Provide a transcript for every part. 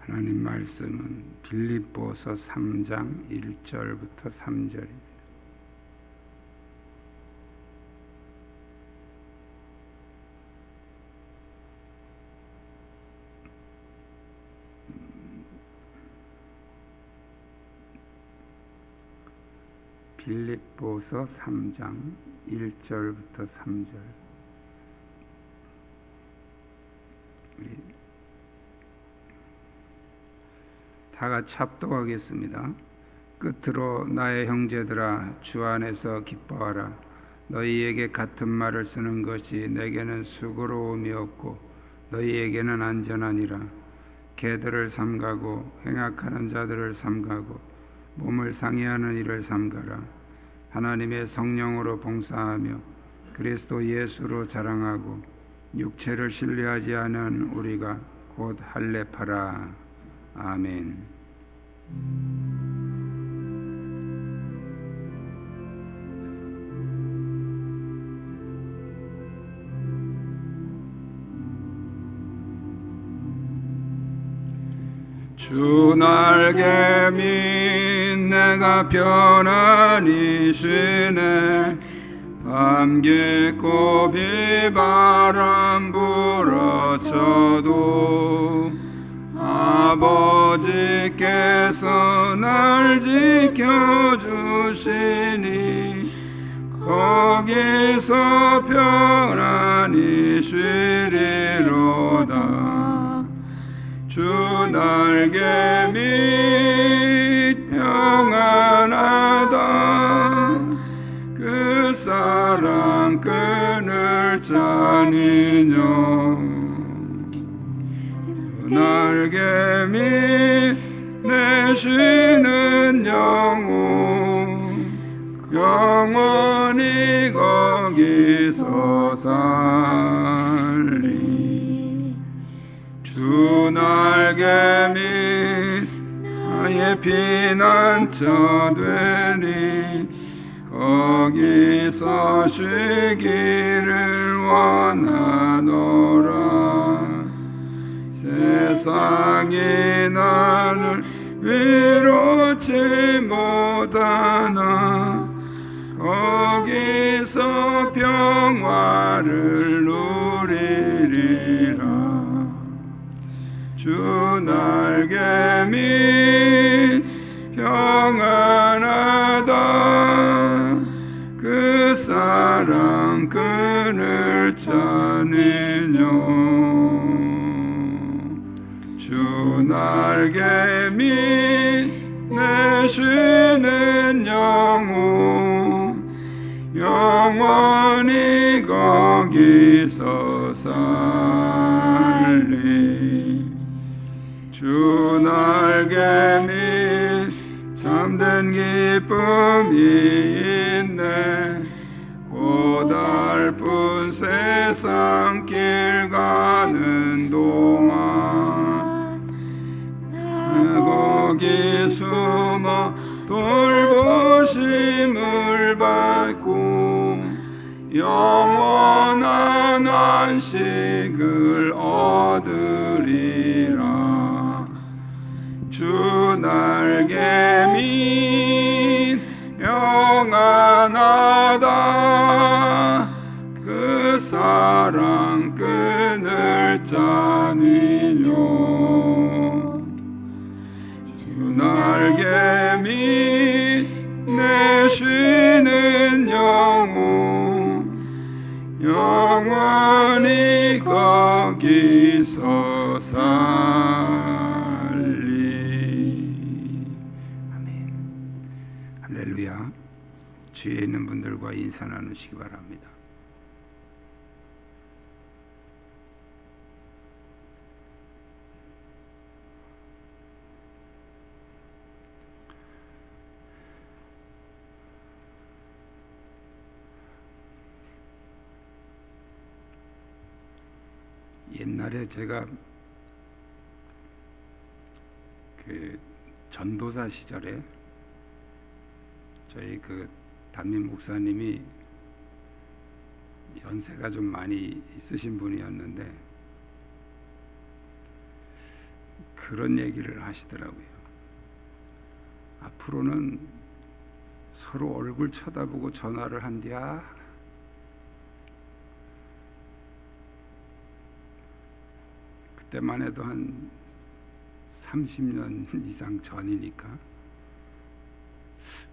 하나님 말씀은 빌립보서 3장 1절부터 3절입니다. 빌립보서 3장 1절부터 3절. 다 같이 합독하겠습니다. 끝으로 나의 형제들아, 주 안에서 기뻐하라. 너희에게 같은 말을 쓰는 것이 내게는 수고로움이 없고 너희에게는 안전하니라. 개들을 삼가고 행악하는 자들을 삼가고 몸을 상해하는 일을 삼가라. 하나님의 성령으로 봉사하며 그리스도 예수로 자랑하고 육체를 신뢰하지 않은 우리가 곧 할례파라. 아멘. 주 날개 밑 내가 편안히 쉬네. 밤 깊고 비바람 불어쳐도 아버지께서 날 지켜주시니 거기서 편안히 쉬리로다. 주 날개 밑 평안하다. 그 사랑 그늘 짜니뇨. 날개 밑 내 쉬는 영혼 영원히 거기서 살리. 주 날개 밑 나의 피난처 되니 거기서 쉬기를 원하노라. 세상이 나를 위로치 못하나 거기서 평화를 누리리라. 주 날개 밑 평안하다. 그 사랑 그늘 짜니뇨. 주 날개 밑 내 쉬는 영혼 영원히 거기서 살리. 주 날개 밑 참된 기쁨이 있네. 고달픈 세상 길 가는 동안 거기 숨어 돌보심을 받고 영원한 안식을 얻으리라. 주 날개 밑 평안하다. 그 사랑 그늘 짜니뇨. 주 날개 밑 내 쉬는 영혼 영원히 거기서 살리. 아멘. 할렐루야. 주위에 있는 분들과 인사 나누시기 바랍니다. 옛날에 제가 그 전도사 시절에 저희 그 담임 목사님이 연세가 좀 많이 있으신 분이었는데 그 그런 얘기를 하시더라고요. 앞으로는 서로 얼굴 쳐다보고 전화를 한디야. 그때만 해도 한 30년 이상 전이니까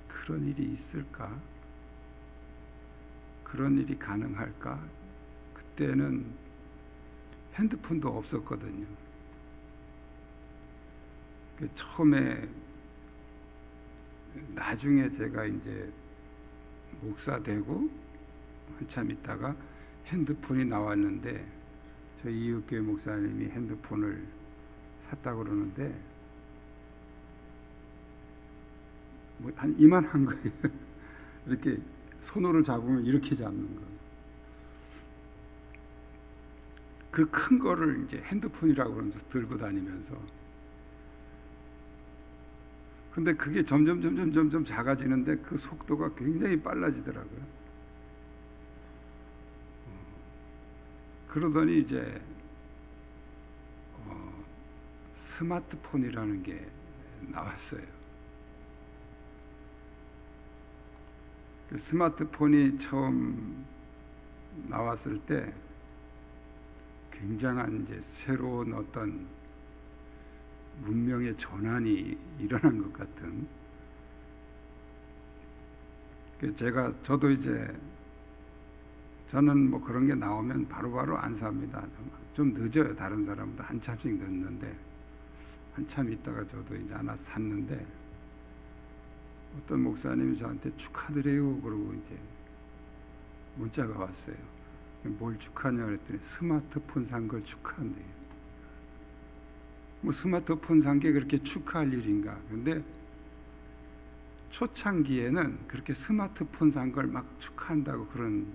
그런 일이 있을까? 그런 일이 가능할까? 그때는 핸드폰도 없었거든요. 처음에 나중에 제가 이제 목사 되고 한참 있다가 핸드폰이 나왔는데 저희 이웃교회 목사님이 핸드폰을 샀다고 그러는데 뭐 한 이만한 거예요. 이렇게 손으로 잡으면 이렇게 잡는 거. 그 큰 거를 이제 핸드폰이라고 그러면서 들고 다니면서, 근데 그게 점점 작아지는데 그 속도가 굉장히 빨라지더라고요. 그러더니 이제 스마트폰이라는 게 나왔어요. 스마트폰이 처음 나왔을 때 굉장한 이제 새로운 어떤 문명의 전환이 일어난 것 같은. 저도 이제 저는 뭐 그런 게 나오면 바로바로 안 삽니다. 좀 늦어요. 다른 사람보다 한참씩 늦는데 한참 있다가 저도 이제 하나 샀는데 어떤 목사님이 저한테 축하드려요 그러고 이제 문자가 왔어요. 뭘 축하냐 그랬더니 스마트폰 산 걸 축하한대요. 뭐 스마트폰 산 게 그렇게 축하할 일인가? 근데 초창기에는 그렇게 스마트폰 산 걸 막 축하한다고 그런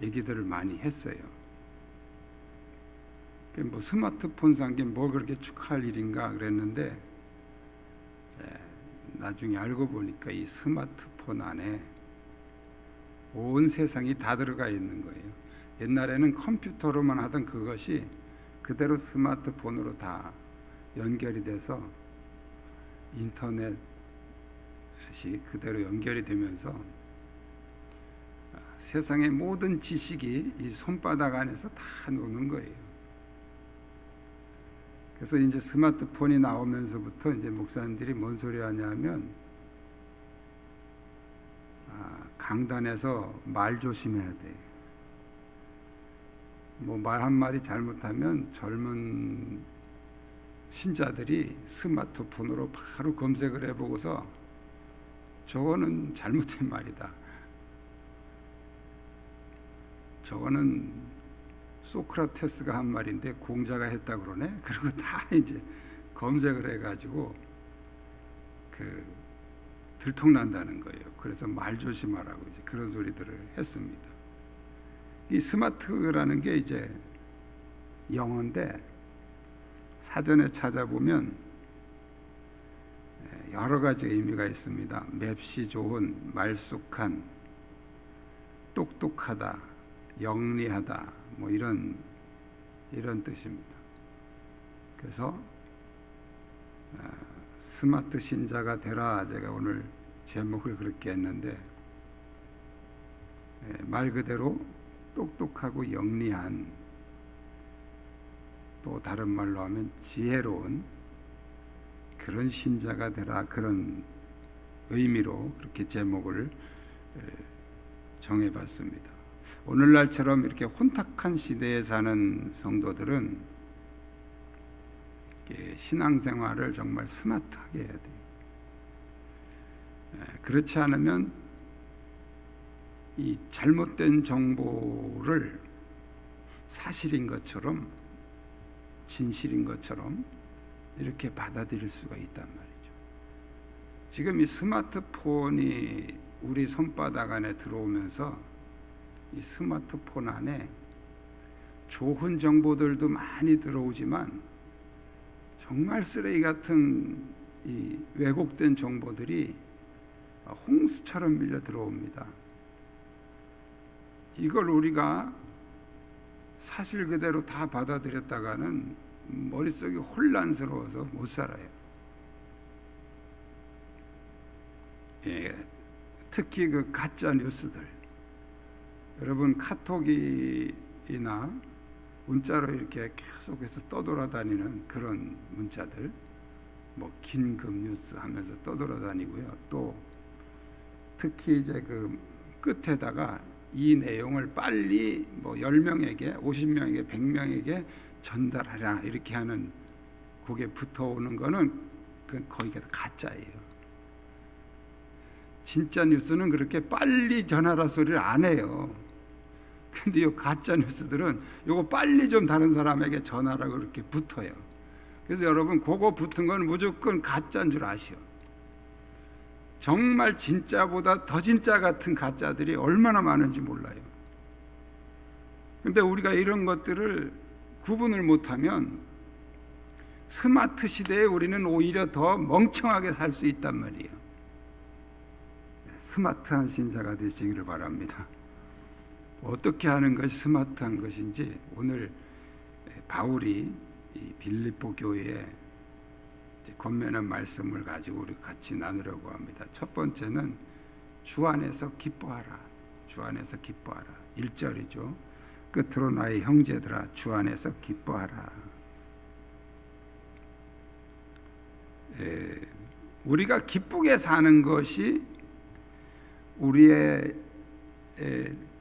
얘기들을 많이 했어요. 뭐 스마트폰 산 게 뭐 그렇게 축하할 일인가 그랬는데 나중에 알고 보니까 이 스마트폰 안에 온 세상이 다 들어가 있는 거예요. 옛날에는 컴퓨터로만 하던 그것이 그대로 스마트폰으로 다 연결이 돼서 인터넷이 그대로 연결이 되면서 세상의 모든 지식이 이 손바닥 안에서 다 노는 거예요. 그래서 이제 스마트폰이 나오면서부터 이제 목사님들이 뭔 소리 하냐면 강단에서 말 조심해야 돼. 뭐 말 한마디 잘못하면 젊은 신자들이 스마트폰으로 바로 검색을 해보고서 저거는 잘못된 말이다. 저거는 소크라테스가 한 말인데 공자가 했다 그러네. 그리고 다 이제 검색을 해가지고 들통난다는 거예요. 그래서 말 조심하라고 이제 그런 소리들을 했습니다. 이 스마트라는 게 이제 영어인데 사전에 찾아보면 여러 가지 의미가 있습니다. 맵시 좋은, 말쑥한, 똑똑하다, 영리하다, 뭐 이런 뜻입니다. 그래서 스마트 신자가 되라, 제가 오늘 제목을 그렇게 했는데 말 그대로 똑똑하고 영리한, 또 다른 말로 하면 지혜로운 그런 신자가 되라, 그런 의미로 그렇게 제목을 정해봤습니다. 오늘날처럼 이렇게 혼탁한 시대에 사는 성도들은 신앙생활을 정말 스마트하게 해야 돼요. 그렇지 않으면 이 잘못된 정보를 사실인 것처럼, 진실인 것처럼 이렇게 받아들일 수가 있단 말이죠. 지금 이 스마트폰이 우리 손바닥 안에 들어오면서 이 스마트폰 안에 좋은 정보들도 많이 들어오지만 정말 쓰레기 같은 이 왜곡된 정보들이 홍수처럼 밀려 들어옵니다. 이걸 우리가 사실 그대로 다 받아들였다가는 머릿속이 혼란스러워서 못 살아요. 예, 특히 그 가짜 뉴스들, 여러분 카톡이나 문자로 이렇게 계속해서 떠돌아다니는 그런 문자들, 뭐 긴급 뉴스 하면서 떠돌아다니고요. 또 특히 이제 그 끝에다가 이 내용을 빨리 뭐 10명에게, 50명에게, 100명에게 전달하라 이렇게 하는, 그게 붙어오는 거는 거기가 가짜예요. 진짜 뉴스는 그렇게 빨리 전하라 소리를 안 해요. 근데 이 가짜 뉴스들은 요거 빨리 좀 다른 사람에게 전하라 그렇게 붙어요. 그래서 여러분 그거 붙은 건 무조건 가짜인 줄 아시오. 정말 진짜보다 더 진짜 같은 가짜들이 얼마나 많은지 몰라요. 근데 우리가 이런 것들을 구분을 못하면 스마트 시대에 우리는 오히려 더 멍청하게 살 수 있단 말이에요. 스마트한 신자가 되시기를 바랍니다. 어떻게 하는 것이 스마트한 것인지 오늘 바울이 이 빌립보 교회에 권면한 말씀을 가지고 우리 같이 나누려고 합니다. 첫 번째는 주 안에서 기뻐하라. 주 안에서 기뻐하라. 1절이죠. 끝으로 나의 형제들아 주 안에서 기뻐하라. 우리가 기쁘게 사는 것이 우리의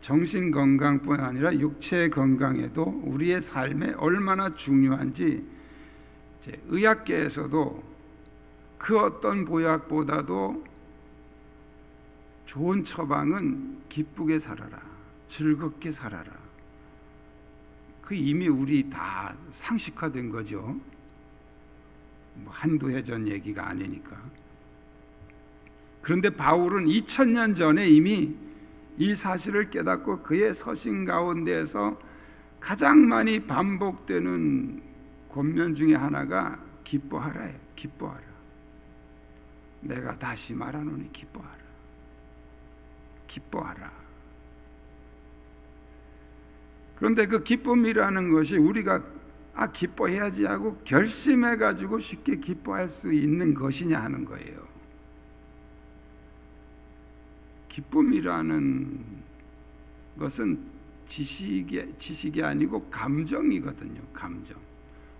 정신 건강뿐 아니라 육체 건강에도 우리의 삶에 얼마나 중요한지 의학계에서도 그 어떤 보약보다도 좋은 처방은 기쁘게 살아라, 즐겁게 살아라. 그 이미 우리 다 상식화된 거죠. 뭐 한두 해 전 얘기가 아니니까. 그런데 바울은 2000년 전에 이미 이 사실을 깨닫고 그의 서신 가운데에서 가장 많이 반복되는 권면 중에 하나가 기뻐하라예요. 기뻐하라. 내가 다시 말하노니 기뻐하라. 기뻐하라. 그런데 그 기쁨이라는 것이 우리가 기뻐해야지 하고 결심해 가지고 쉽게 기뻐할 수 있는 것이냐 하는 거예요. 기쁨이라는 것은 지식이 아니고 감정이거든요. 감정.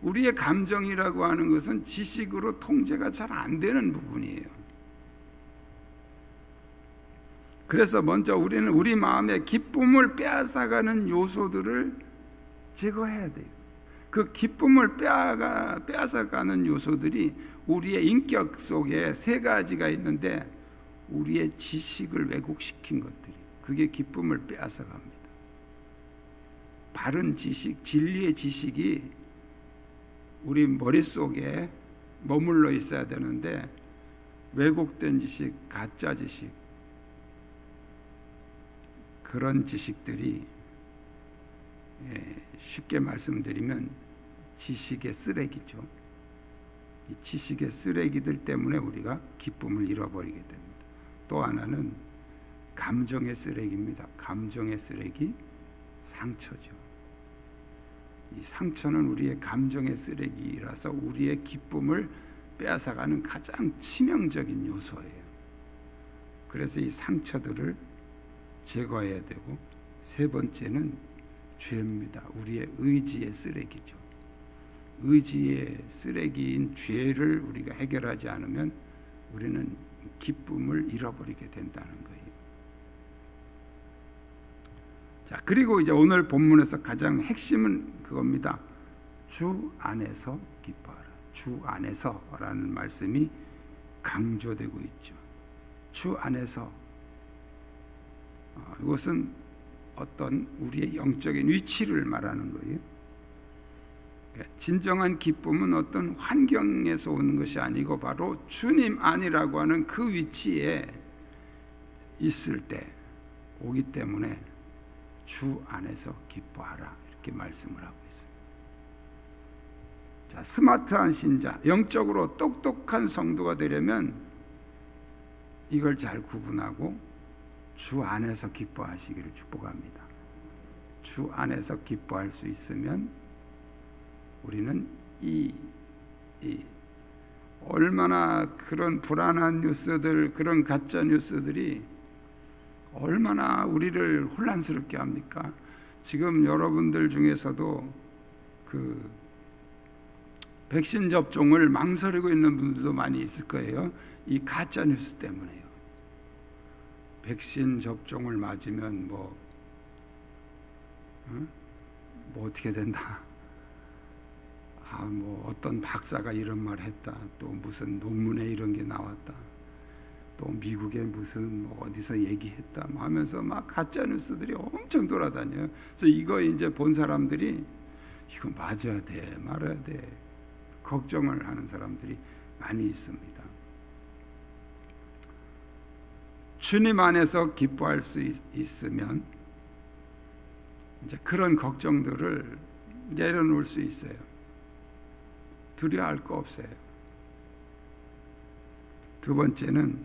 우리의 감정이라고 하는 것은 지식으로 통제가 잘 안 되는 부분이에요. 그래서 먼저 우리는 우리 마음의 기쁨을 빼앗아가는 요소들을 제거해야 돼요. 그 기쁨을 빼앗아가는 요소들이 우리의 인격 속에 세 가지가 있는데, 우리의 지식을 왜곡시킨 것들이, 그게 기쁨을 빼앗아갑니다. 바른 지식, 진리의 지식이 우리 머릿속에 머물러 있어야 되는데, 왜곡된 지식, 가짜 지식, 그런 지식들이 쉽게 말씀드리면 지식의 쓰레기죠. 이 지식의 쓰레기들 때문에 우리가 기쁨을 잃어버리게 됩니다. 또 하나는 감정의 쓰레기입니다. 감정의 쓰레기, 상처죠. 이 상처는 우리의 감정의 쓰레기라서 우리의 기쁨을 빼앗아가는 가장 치명적인 요소예요. 그래서 이 상처들을 제거해야 되고, 세 번째는 죄입니다. 우리의 의지의 쓰레기죠. 의지의 쓰레기인 죄를 우리가 해결하지 않으면 우리는 기쁨을 잃어버리게 된다는 거예요. 자, 그리고 이제 오늘 본문에서 가장 핵심은 그겁니다. 주 안에서 기뻐하라. 주 안에서라는 말씀이 강조되고 있죠. 주 안에서. 이것은 어떤 우리의 영적인 위치를 말하는 거예요. 진정한 기쁨은 어떤 환경에서 오는 것이 아니고 바로 주님 안이라고 하는 그 위치에 있을 때 오기 때문에 주 안에서 기뻐하라, 이렇게 말씀을 하고 있습니다. 자, 스마트한 신자, 영적으로 똑똑한 성도가 되려면 이걸 잘 구분하고 주 안에서 기뻐하시기를 축복합니다. 주 안에서 기뻐할 수 있으면 우리는 이 얼마나 그런 불안한 뉴스들, 그런 가짜 뉴스들이 얼마나 우리를 혼란스럽게 합니까? 지금 여러분들 중에서도 그 백신 접종을 망설이고 있는 분들도 많이 있을 거예요. 이 가짜 뉴스 때문에요. 백신 접종을 맞으면 뭐 어떻게 된다. 뭐 어떤 박사가 이런 말 했다. 또 무슨 논문에 이런 게 나왔다. 또 미국에 무슨 뭐 어디서 얘기했다. 하면서 막 가짜 뉴스들이 엄청 돌아다녀요. 그래서 이거 이제 본 사람들이 이거 맞아야 돼, 말아야 돼. 걱정을 하는 사람들이 많이 있습니다. 주님 안에서 기뻐할 수 있으면 이제 그런 걱정들을 내려놓을 수 있어요. 두려워할 거 없어요. 두 번째는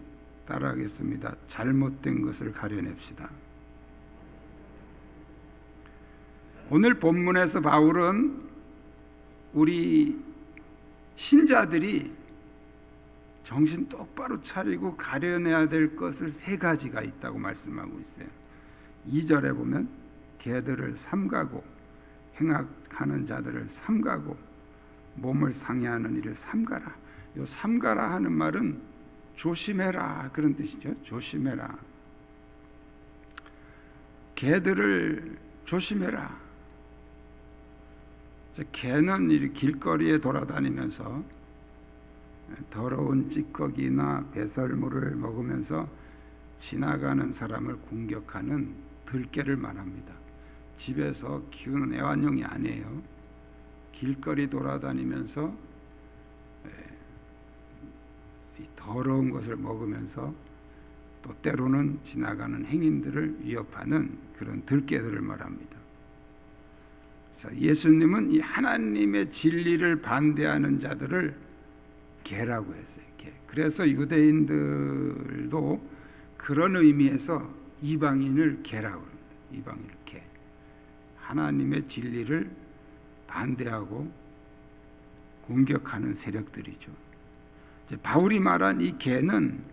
따라하겠습니다. 잘못된 것을 가려냅시다. 오늘 본문에서 바울은 우리 신자들이 정신 똑바로 차리고 가려내야 될 것을 세 가지가 있다고 말씀하고 있어요. 2절에 보면 개들을 삼가고 행악하는 자들을 삼가고 몸을 상해하는 일을 삼가라. 요 삼가라 하는 말은 조심해라 그런 뜻이죠. 조심해라. 개들을 조심해라. 개는 이 길거리에 돌아다니면서 더러운 찌꺼기나 배설물을 먹으면서 지나가는 사람을 공격하는 들개를 말합니다. 집에서 키우는 애완용이 아니에요. 길거리 돌아다니면서 더러운 것을 먹으면서 또 때로는 지나가는 행인들을 위협하는 그런 들개들을 말합니다. 그래서 예수님은 이 하나님의 진리를 반대하는 자들을 개라고 했어요. 개. 그래서 유대인들도 그런 의미에서 이방인을 개라고 합니다. 이방인을 개. 하나님의 진리를 반대하고 공격하는 세력들이죠. 이제 바울이 말한 이 개는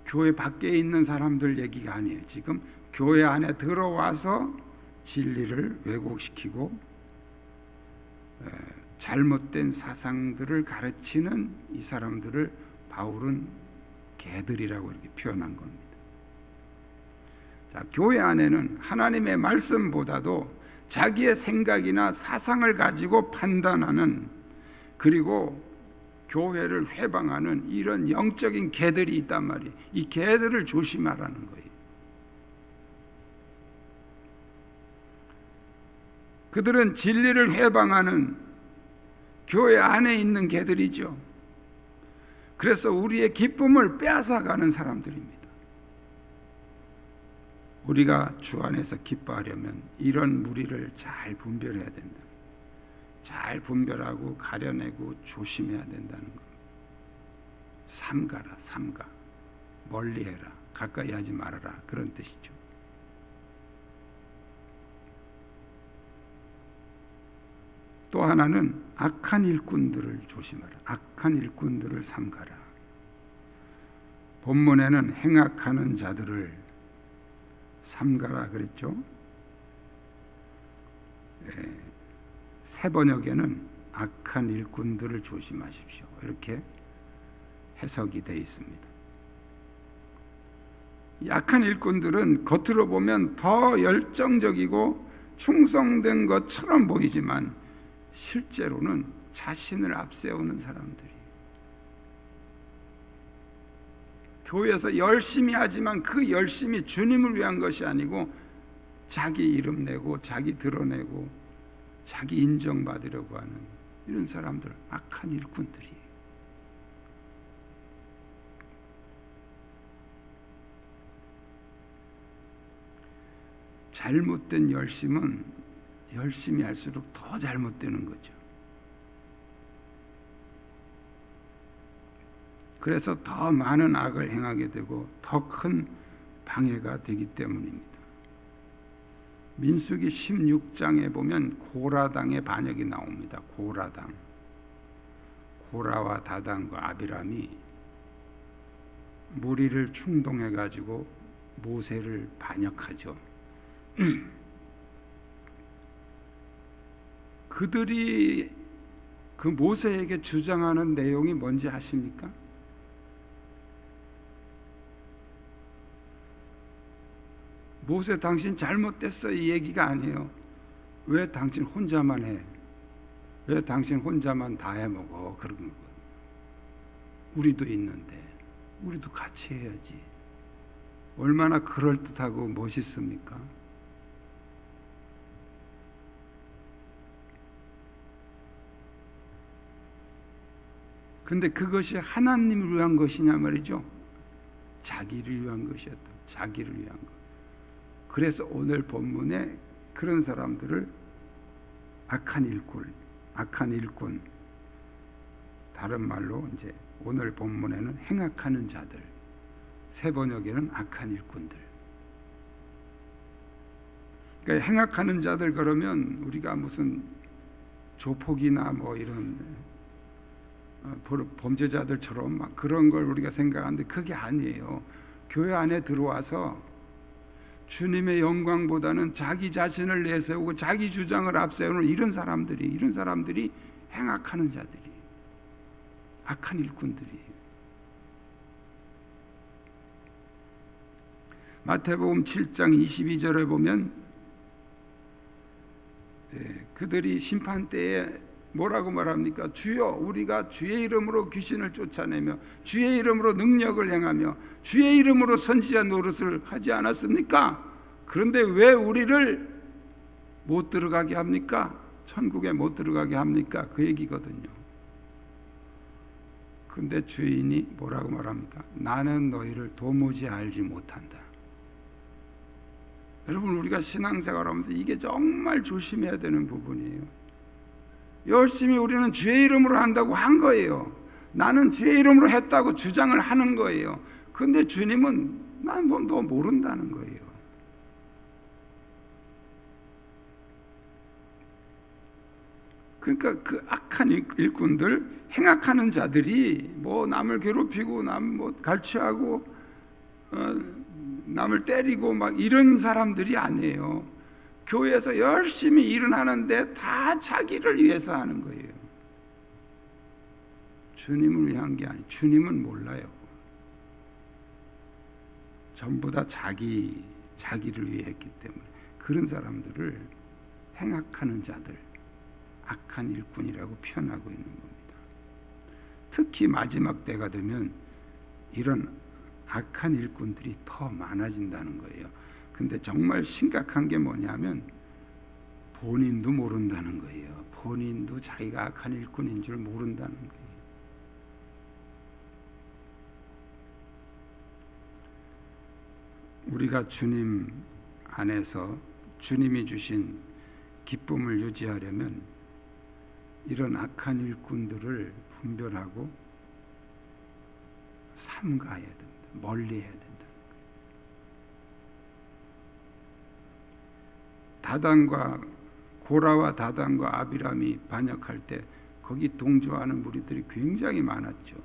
교회 밖에 있는 사람들 얘기가 아니에요. 지금 교회 안에 들어와서 진리를 왜곡시키고 잘못된 사상들을 가르치는 이 사람들을 바울은 개들이라고 이렇게 표현한 겁니다. 자, 교회 안에는 하나님의 말씀보다도 자기의 생각이나 사상을 가지고 판단하는, 그리고 교회를 회방하는 이런 영적인 개들이 있단 말이에요. 이 개들을 조심하라는 거예요. 그들은 진리를 회방하는 교회 안에 있는 개들이죠. 그래서 우리의 기쁨을 빼앗아가는 사람들입니다. 우리가 주 안에서 기뻐하려면 이런 무리를 잘 분별해야 된다. 잘 분별하고 가려내고 조심해야 된다는 것. 삼가라, 삼가. 멀리해라, 가까이 하지 말아라, 그런 뜻이죠. 또 하나는 악한 일꾼들을 조심하라. 악한 일꾼들을 삼가라. 본문에는 행악하는 자들을 삼가라 그랬죠. 새 번역에는 악한 일꾼들을 조심하십시오, 이렇게 해석이 되어 있습니다. 이 악한 일꾼들은 겉으로 보면 더 열정적이고 충성된 것처럼 보이지만 실제로는 자신을 앞세우는 사람들이에요. 교회에서 열심히 하지만 그 열심이 주님을 위한 것이 아니고 자기 이름 내고 자기 드러내고 자기 인정받으려고 하는 이런 사람들, 악한 일꾼들이에요. 잘못된 열심은 열심히 할수록 더 잘못되는 거죠. 그래서 더 많은 악을 행하게 되고 더 큰 방해가 되기 때문입니다. 민수기 16장에 보면 고라당의 반역이 나옵니다. 고라당. 고라와 다단과 아비람이 무리를 충동해 가지고 모세를 반역하죠. 그들이 그 모세에게 주장하는 내용이 뭔지 아십니까? 모세 당신 잘못됐어 이 얘기가 아니에요. 왜 당신 혼자만 해? 왜 당신 혼자만 다 해먹어? 그런 거. 우리도 있는데 우리도 같이 해야지. 얼마나 그럴듯하고 멋있습니까? 근데 그것이 하나님을 위한 것이냐 말이죠. 자기를 위한 것이었다. 자기를 위한 것. 그래서 오늘 본문에 그런 사람들을 악한 일꾼, 다른 말로 이제 오늘 본문에는 행악하는 자들, 새 번역에는 악한 일꾼들. 그러니까 행악하는 자들 그러면 우리가 무슨 조폭이나 뭐 이런 범죄자들처럼 막 그런 걸 우리가 생각하는데 그게 아니에요. 교회 안에 들어와서 주님의 영광보다는 자기 자신을 내세우고 자기 주장을 앞세우는 이런 사람들이 행악하는 자들이, 악한 일꾼들이. 마태복음 7장 22절에 보면 그들이 심판 때에 뭐라고 말합니까? 주여, 우리가 주의 이름으로 귀신을 쫓아내며 주의 이름으로 능력을 행하며 주의 이름으로 선지자 노릇을 하지 않았습니까? 그런데 왜 우리를 못 들어가게 합니까? 천국에 못 들어가게 합니까? 그 얘기거든요. 근데 주인이 뭐라고 말합니까? 나는 너희를 도무지 알지 못한다. 여러분, 우리가 신앙생활하면서 이게 정말 조심해야 되는 부분이에요. 열심히 우리는 주의 이름으로 한다고 한 거예요. 나는 주의 이름으로 했다고 주장을 하는 거예요. 그런데 주님은 난 뭐 너 모른다는 거예요. 그러니까 그 악한 일꾼들, 행악하는 자들이 뭐 남을 괴롭히고 남 뭐 갈취하고 남을 때리고 막 이런 사람들이 아니에요. 교회에서 열심히 일은 하는데 다 자기를 위해서 하는 거예요. 주님을 위한 게 아니에요. 주님은 몰라요. 전부 다 자기를 위해 했기 때문에 그런 사람들을 행악하는 자들, 악한 일꾼이라고 표현하고 있는 겁니다. 특히 마지막 때가 되면 이런 악한 일꾼들이 더 많아진다는 거예요. 근데 정말 심각한 게 뭐냐면 본인도 모른다는 거예요. 본인도 자기가 악한 일꾼인 줄 모른다는 거예요. 우리가 주님 안에서 주님이 주신 기쁨을 유지하려면 이런 악한 일꾼들을 분별하고 삼가해야 됩니다. 멀리해야 된다. 고라와 다단과 아비람이 반역할 때 거기 동조하는 무리들이 굉장히 많았죠.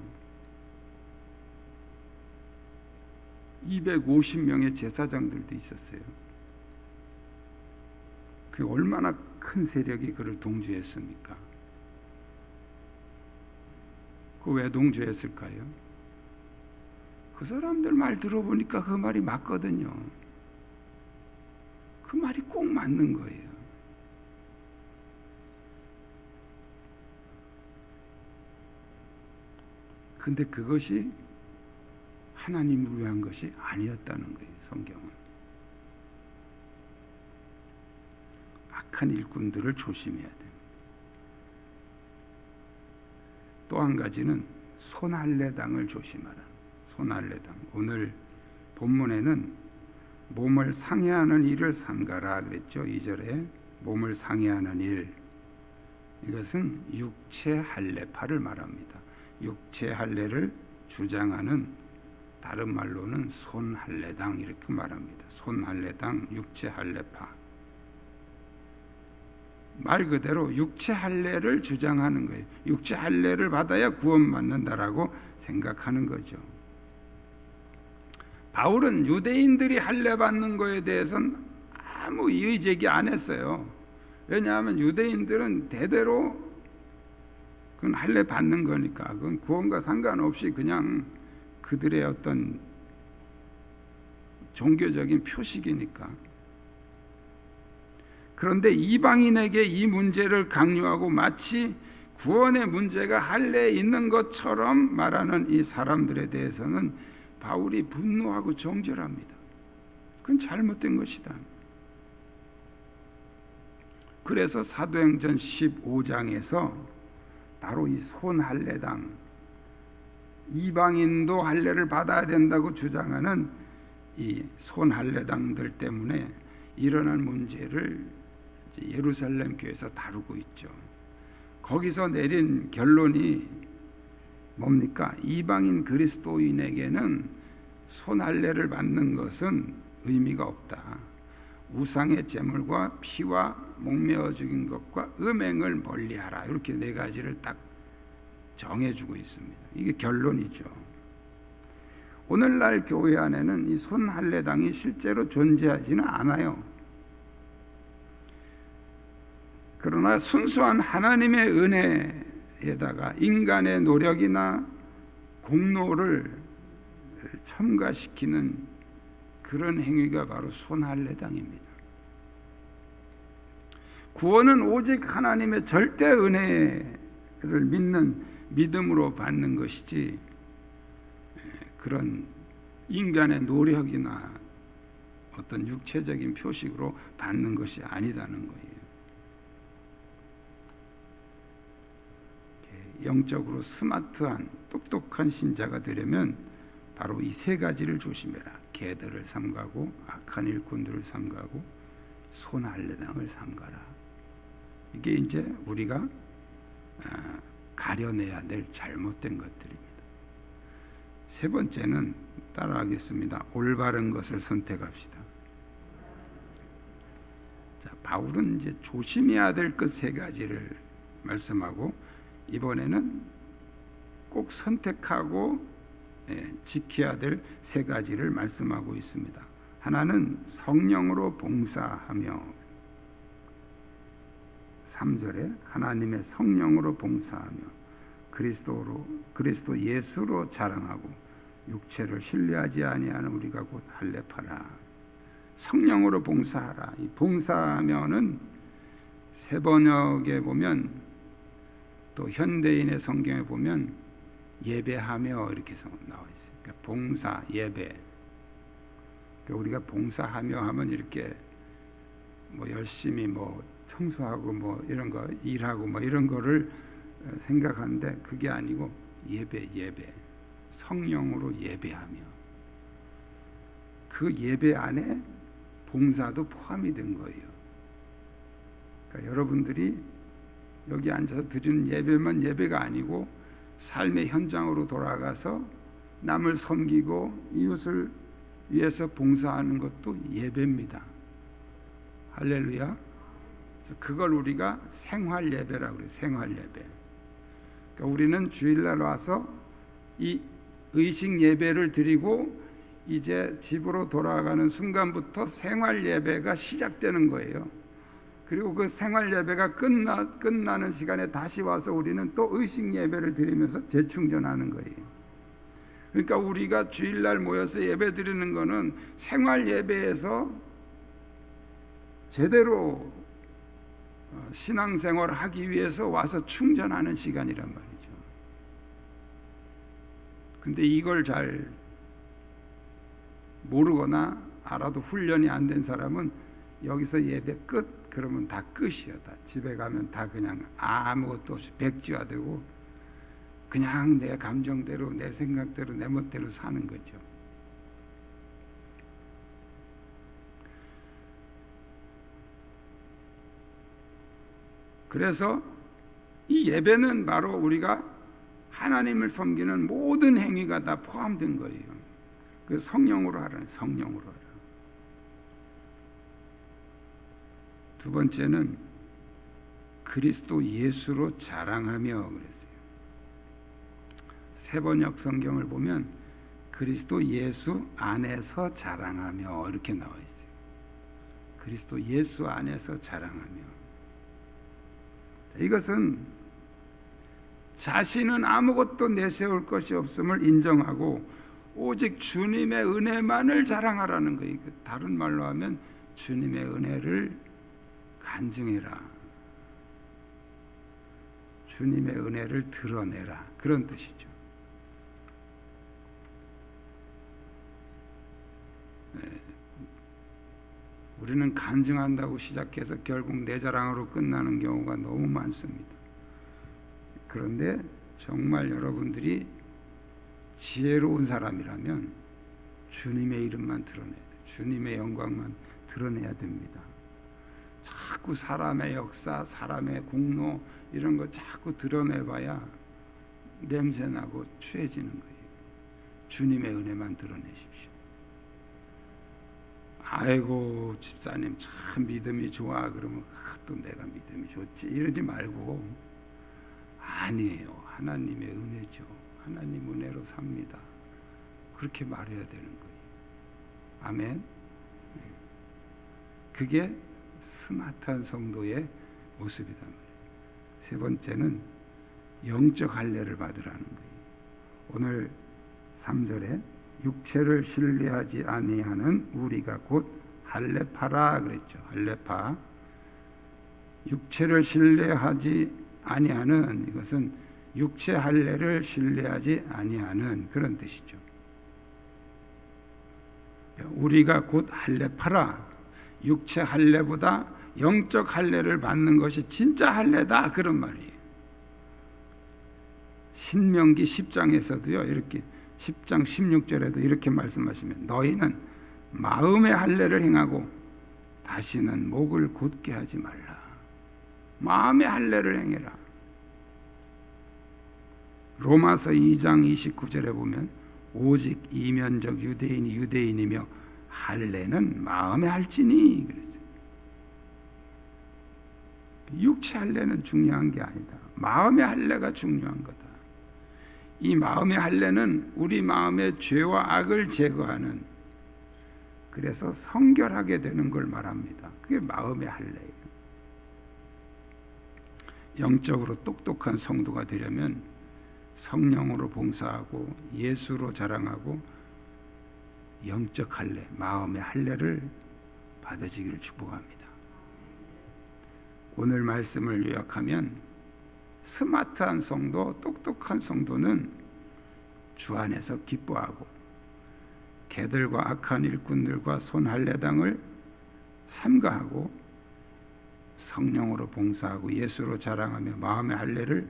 250명의 제사장들도 있었어요. 그 얼마나 큰 세력이 그를 동조했습니까? 그 왜 동조했을까요? 그 사람들 말 들어보니까 그 말이 맞거든요. 그 말이 꼭 맞는 거예요. 근데 그것이 하나님을 위한 것이 아니었다는 거예요. 성경은. 악한 일꾼들을 조심해야 됩니다. 또 한 가지는 손할례당을 조심하라. 손할례당. 오늘 본문에는 몸을 상해하는 일을 삼가라 그랬죠. 2절에 몸을 상해하는 일. 이것은 육체 할례파를 말합니다. 육체 할례를 주장하는 다른 말로는 손할례당 이렇게 말합니다. 손할례당, 육체 할례파. 말 그대로 육체 할례를 주장하는 거예요. 육체 할례를 받아야 구원받는다라고 생각하는 거죠. 바울은 유대인들이 할례 받는 거에 대해서는 아무 이의 제기 안 했어요. 왜냐하면 유대인들은 대대로 그건 할례 받는 거니까, 그건 구원과 상관없이 그냥 그들의 어떤 종교적인 표식이니까. 그런데 이방인에게 이 문제를 강요하고 마치 구원의 문제가 할례에 있는 것처럼 말하는 이 사람들에 대해서는 바울이 분노하고 정죄합니다. 그건 잘못된 것이다. 그래서 사도행전 15장에서 바로 이 손할례당, 이방인도 할례를 받아야 된다고 주장하는 이 손할례당들 때문에 일어난 문제를 예루살렘 교회에서 다루고 있죠. 거기서 내린 결론이 뭡니까? 이방인 그리스도인에게는 손할례를 받는 것은 의미가 없다. 우상의 제물과 피와 목매어 죽인 것과 음행을 멀리하라. 이렇게 네 가지를 딱 정해주고 있습니다. 이게 결론이죠. 오늘날 교회 안에는 이 손할례당이 실제로 존재하지는 않아요. 그러나 순수한 하나님의 은혜에다가 인간의 노력이나 공로를 첨가시키는 그런 행위가 바로 손할례당입니다. 구원은 오직 하나님의 절대 은혜를 믿는 믿음으로 받는 것이지 그런 인간의 노력이나 어떤 육체적인 표식으로 받는 것이 아니다는 거예요. 영적으로 스마트한 똑똑한 신자가 되려면 바로 이 세 가지를 조심해라. 개들을 삼가고 악한 일꾼들을 삼가고 손할례당을 삼가라. 이게 이제 우리가 가려내야 될 잘못된 것들입니다. 세 번째는 따라하겠습니다. 올바른 것을 선택합시다. 자, 바울은 이제 조심해야 될 것 세 가지를 말씀하고 이번에는 꼭 선택하고 지켜야 될 세 가지를 말씀하고 있습니다. 하나는 성령으로 봉사하며, 3절에 하나님의 성령으로 봉사하며 그리스도 예수로 자랑하고 육체를 신뢰하지 아니하는 우리가 곧 할례파라. 성령으로 봉사하라. 이 봉사하면은 새 번역에 보면, 또 현대인의 성경에 보면 예배하며 이렇게 나와 있어요. 그러니까 봉사, 예배. 그러니까 우리가 봉사하며 하면 이렇게 뭐 열심히 뭐 청소하고 뭐 이런 거 일하고 뭐 이런 거를 생각하는데 그게 아니고 예배. 성령으로 예배하며, 그 예배 안에 봉사도 포함이 된 거예요. 그러니까 여러분들이 여기 앉아서 드리는 예배만 예배가 아니고 삶의 현장으로 돌아가서 남을 섬기고 이웃을 위해서 봉사하는 것도 예배입니다. 할렐루야. 그걸 우리가 생활 예배라고 그래요. 생활 예배. 그러니까 우리는 주일날 와서 이 의식 예배를 드리고 이제 집으로 돌아가는 순간부터 생활 예배가 시작되는 거예요. 그리고 그 생활 예배가 끝나는 시간에 다시 와서 우리는 또 의식 예배를 드리면서 재충전하는 거예요. 그러니까 우리가 주일날 모여서 예배 드리는 거는 생활 예배에서 제대로 신앙생활을 하기 위해서 와서 충전하는 시간이란 말이죠. 근데 이걸 잘 모르거나 알아도 훈련이 안 된 사람은 여기서 예배 끝 그러면 다 끝이야. 다 집에 가면 다 그냥 아무것도 없이 백지화되고 그냥 내 감정대로 내 생각대로 내 멋대로 사는 거죠. 그래서 이 예배는 바로 우리가 하나님을 섬기는 모든 행위가 다 포함된 거예요. 그 성령으로 하라는, 성령으로 하라. 두 번째는 그리스도 예수로 자랑하며 그랬어요. 세번역 성경을 보면 그리스도 예수 안에서 자랑하며 이렇게 나와 있어요. 그리스도 예수 안에서 자랑하며. 이것은 자신은 아무것도 내세울 것이 없음을 인정하고 오직 주님의 은혜만을 자랑하라는 거예요. 다른 말로 하면 주님의 은혜를 간증해라. 주님의 은혜를 드러내라. 그런 뜻이죠. 우리는 간증한다고 시작해서 결국 내 자랑으로 끝나는 경우가 너무 많습니다. 그런데 정말 여러분들이 지혜로운 사람이라면 주님의 이름만 드러내야 돼요. 주님의 영광만 드러내야 됩니다. 자꾸 사람의 역사, 사람의 공로 이런 거 자꾸 드러내봐야 냄새나고 취해지는 거예요. 주님의 은혜만 드러내십시오. 아이고 집사님 참 믿음이 좋아. 그러면 또 내가 믿음이 좋지 이러지 말고, 아니에요. 하나님의 은혜죠. 하나님 은혜로 삽니다. 그렇게 말해야 되는 거예요. 아멘. 그게 스마트한 성도의 모습이다. 세 번째는 영적 할례를 받으라는 거예요. 오늘 3절에 육체를 신뢰하지 아니하는 우리가 곧 할례파라 그랬죠. 할례파. 육체를 신뢰하지 아니하는, 이것은 육체 할례를 신뢰하지 아니하는 그런 뜻이죠. 우리가 곧 할례파라. 육체 할례보다 영적 할례를 받는 것이 진짜 할례다 그런 말이에요. 신명기 10장에서도요 이렇게 10장 16절에도 이렇게 말씀하시면 너희는 마음의 할례를 행하고 다시는 목을 곧게 하지 말라. 마음의 할례를 행해라. 로마서 2장 29절에 보면 오직 이면적 유대인이 유대인이며 할례는 마음의 할지니 그랬어요. 육체 할례는 중요한 게 아니다. 마음의 할례가 중요한 거다. 이 마음의 할례는 우리 마음의 죄와 악을 제거하는, 그래서 성결하게 되는 걸 말합니다. 그게 마음의 할례예요. 영적으로 똑똑한 성도가 되려면 성령으로 봉사하고 예수로 자랑하고 영적 할례, 마음의 할례를 받으시기를 축복합니다. 오늘 말씀을 요약하면 스마트한 성도, 똑똑한 성도는 주 안에서 기뻐하고 개들과 악한 일꾼들과 손할례당을 삼가하고 성령으로 봉사하고 예수로 자랑하며 마음의 할례를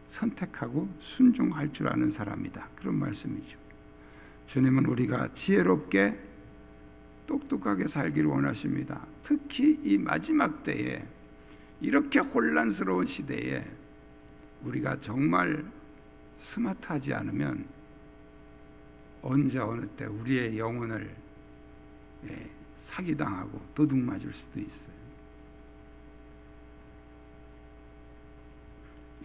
선택하고 순종할 줄 아는 사람이다. 그런 말씀이죠. 주님은 우리가 지혜롭게 똑똑하게 살기를 원하십니다. 특히 이 마지막 때에, 이렇게 혼란스러운 시대에 우리가 정말 스마트하지 않으면 언제 어느 때 우리의 영혼을 사기당하고 도둑맞을 수도 있어요.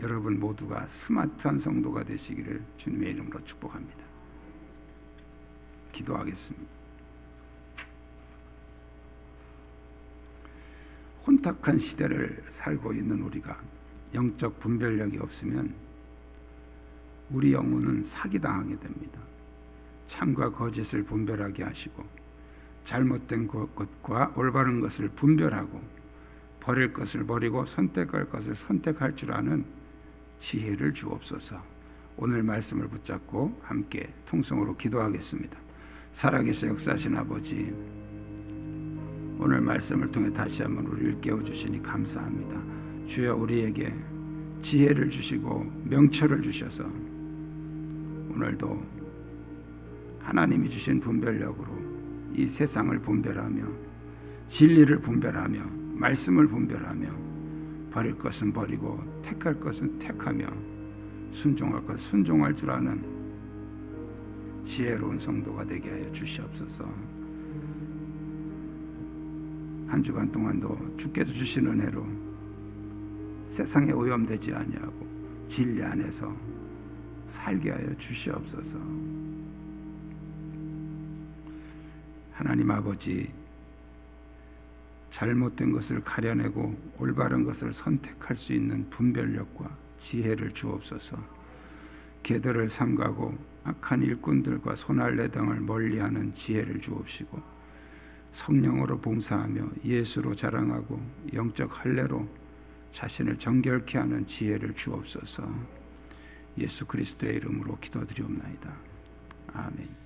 여러분 모두가 스마트한 성도가 되시기를 주님의 이름으로 축복합니다. 기도하겠습니다. 혼탁한 시대를 살고 있는 우리가 영적 분별력이 없으면 우리 영혼은 사기당하게 됩니다. 참과 거짓을 분별하게 하시고 잘못된 것과 올바른 것을 분별하고 버릴 것을 버리고 선택할 것을 선택할 줄 아는 지혜를 주옵소서. 오늘 말씀을 붙잡고 함께 통성으로 기도하겠습니다. 살아계신 역사하신 아버지, 오늘 말씀을 통해 다시 한번 우리를 깨워주시니 감사합니다. 주여, 우리에게 지혜를 주시고 명철을 주셔서 오늘도 하나님이 주신 분별력으로 이 세상을 분별하며 진리를 분별하며 말씀을 분별하며 버릴 것은 버리고 택할 것은 택하며 순종할 것은 순종할 줄 아는 지혜로운 성도가 되게 하여 주시옵소서. 한 주간 동안도 주께서 주신 은혜로 세상에 오염되지 아니하고 진리 안에서 살게 하여 주시옵소서. 하나님 아버지, 잘못된 것을 가려내고 올바른 것을 선택할 수 있는 분별력과 지혜를 주옵소서. 개들을 삼가고 악한 일꾼들과 손할래 등을 멀리하는 지혜를 주옵시고, 성령으로 봉사하며 예수로 자랑하고 영적 할례로 자신을 정결케 하는 지혜를 주옵소서. 예수 그리스도의 이름으로 기도드리옵나이다. 아멘.